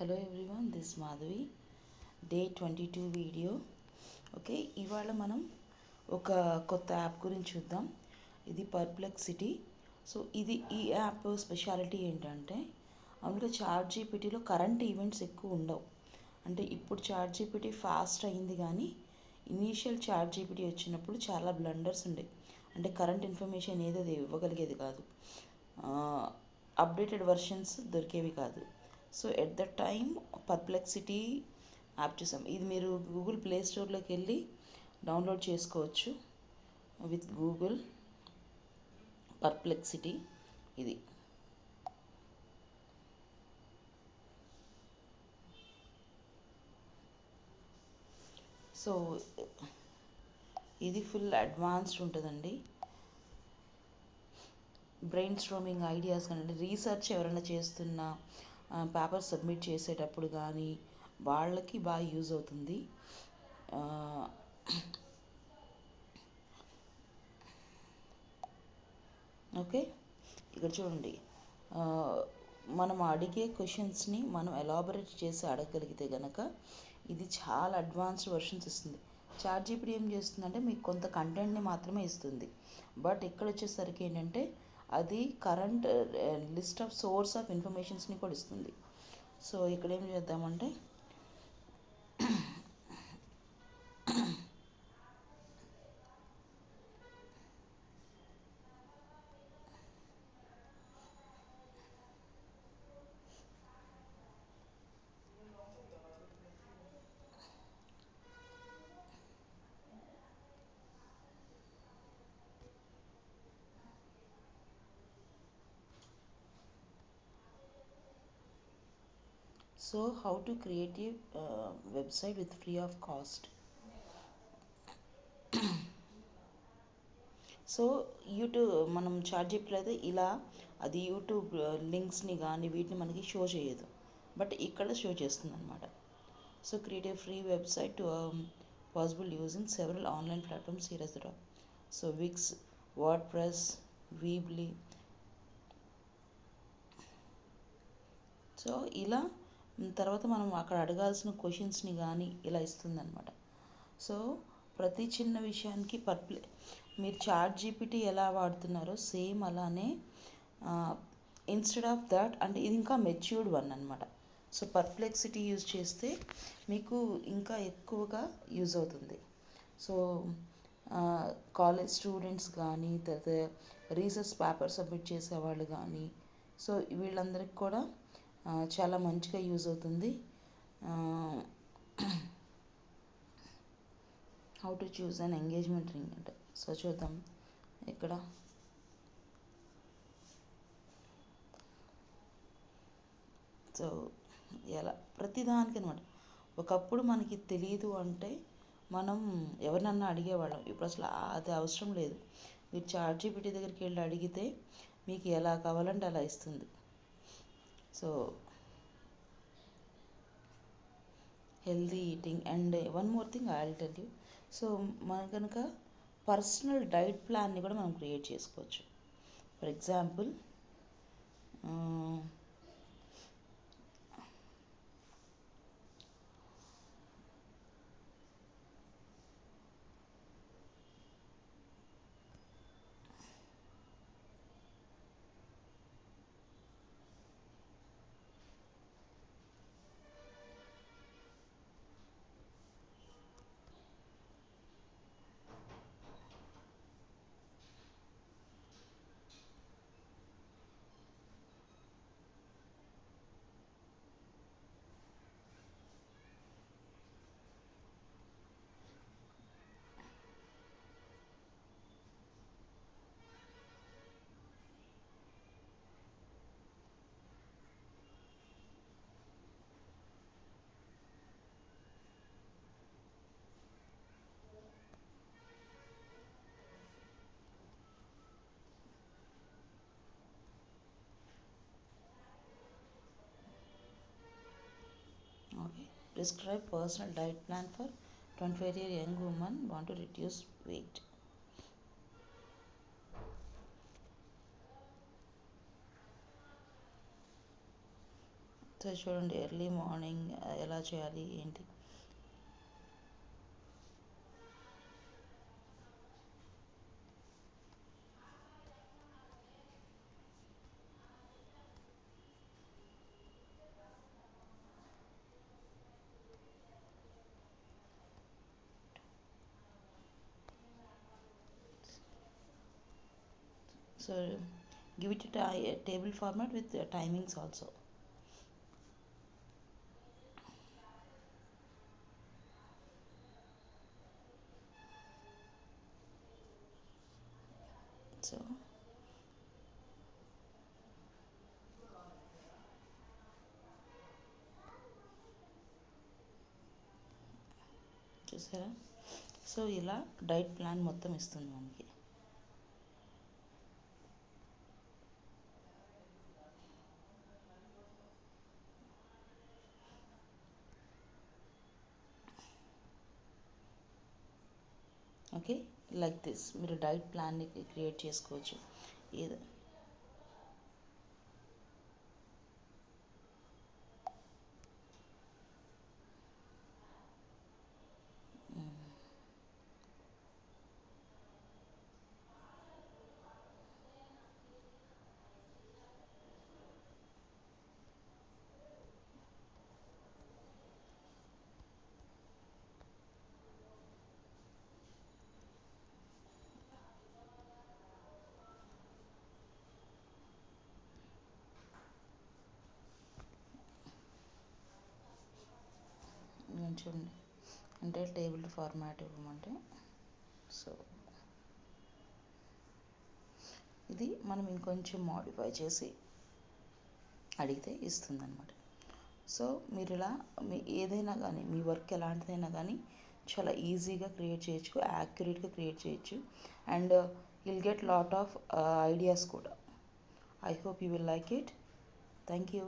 Hello everyone, this is Madhavi. Day 22 video. Okay, ఇవాళ మనం ఒక కొత్త యాప్ గురించి చూద్దాం. ఇది పర్ప్లెక్సిటీ. సో ఈ యాప్ స్పెషాలిటీ ఏంటంటే అందులో చాట్ జీపీటీలో కరెంట్ ఈవెంట్స్ ఎక్కువ ఉండవు. అంటే ఇప్పుడు చాట్ జీపీటీ ఫాస్ట్ అయింది, కానీ ఇనీషియల్ చాట్ జీపీటీ వచ్చినప్పుడు చాలా బ్లండర్స్ ఉండేవి. అంటే కరెంట్ ఇన్ఫర్మేషన్ ఏదో అది ఇవ్వగలిగేది కాదు, అప్డేటెడ్ వర్షన్స్ దొరికేవి కాదు. So at the time Perplexity app చూసాం. ఇది మీరు గూగుల్ ప్లే స్టోర్లోకి వెళ్ళి డౌన్లోడ్ చేసుకోవచ్చు విత్ గూగుల్ పర్ప్లెక్సిటీ. ఇది సో ఇది ఫుల్ అడ్వాన్స్డ్ ఉంటుందండి. బ్రెయిన్ స్ట్రోమింగ్ ఐడియాస్ కానీ రీసెర్చ్ ఎవరైనా చేస్తున్నా పేపర్ సబ్మిట్ చేసేటప్పుడు కానీ వాళ్ళకి బాగా యూజ్ అవుతుంది. ఓకే, ఇక్కడ చూడండి, మనం అడిగే క్వశ్చన్స్ని మనం ఎలాబొరేట్ చేసి అడగగలిగితే కనుక ఇది చాలా అడ్వాన్స్డ్ వర్షన్స్ ఇస్తుంది. చాట్ జీపీటీ ఏం చేస్తుందంటే మీకు కొంత కంటెంట్ని మాత్రమే ఇస్తుంది, బట్ ఇక్కడ వచ్చేసరికి ఏంటంటే అది current list of source of ఇన్ఫర్మేషన్స్ని కూడా ఇస్తుంది. సో ఇక్కడ ఏం చేద్దామంటే so how to create a website with free of cost. So YouTube మనం చాట్ జీపీటీలో అయితే ఇలా అది యూట్యూబ్ లింక్స్ని కానీ వీటిని మనకి షో చేయదు, బట్ ఇక్కడ షో చేస్తుంది అనమాట. So create a free website to possible using several online platforms here as the top. So Wix, WordPress, Weebly. So ఇలా తర్వాత మనం అక్కడ అడగాల్సిన క్వశ్చన్స్ని కానీ ఇలా ఇస్తుంది అనమాట. సో ప్రతి చిన్న విషయానికి మీరు చాట్ జీపీటీ ఎలా వాడుతున్నారో సేమ్ అలానే ఇన్స్టెడ్ ఆఫ్ దట్ అంటే ఇది ఇంకా మెచ్యూర్డ్ వన్ అనమాట. సో పర్ప్లెక్సిటీ యూజ్ చేస్తే మీకు ఇంకా ఎక్కువగా యూజ్ అవుతుంది. సో కాలేజ్ స్టూడెంట్స్ కానీ తర్వాత రీసెర్చ్ పేపర్ సబ్మిట్ చేసేవాళ్ళు కానీ సో వీళ్ళందరికీ కూడా చాలా మంచిగా యూజ్ అవుతుంది. How to choose an engagement ring అంటే సో చూద్దాం ఇక్కడ. సో ఎలా ప్రతిదానికి అనమాట. ఒకప్పుడు మనకి తెలియదు అంటే మనం ఎవరినన్నా అడిగేవాళ్ళం, ఇప్పుడు అసలు అది అవసరం లేదు. మీరు చాట్ జీపీటీ దగ్గరికి వెళ్ళి అడిగితే మీకు ఎలా కావాలంటే అలా ఇస్తుంది. So healthy eating and one more thing I will tell you. So మన కనుక పర్సనల్ డైట్ ప్లాన్ని కూడా మనం క్రియేట్ చేసుకోవచ్చు. For example okay, prescribe personal diet plan for 25-year young woman want to reduce weight. So చూడండి early morning ఎలా చేయాలి ఏంటి. So give it a table format with timings also. So చూసారా, so ఇలా డైట్ ప్లాన్ మొత్తం ఇస్తుంది మనకి. Okay, like this మీరు డైట్ ప్లాన్ని క్రియేట్ చేసుకోవచ్చు. ఏదో చూడండి, అంటే టేబుల్ ఫార్మాట్ ఇవ్వమంటే, సో ఇది మనం ఇంకొంచెం మాడిఫై చేసి అడిగితే ఇస్తుంది అనమాట. సో మీరు ఇలా మీ ఏదైనా కానీ మీ వర్క్ ఎలాంటిదైనా కానీ చాలా ఈజీగా క్రియేట్ చేయొచ్చు, యాక్యురేట్గా క్రియేట్ చేయొచ్చు, and will get lot of ideas కూడా. I hope you will like it. Thank you.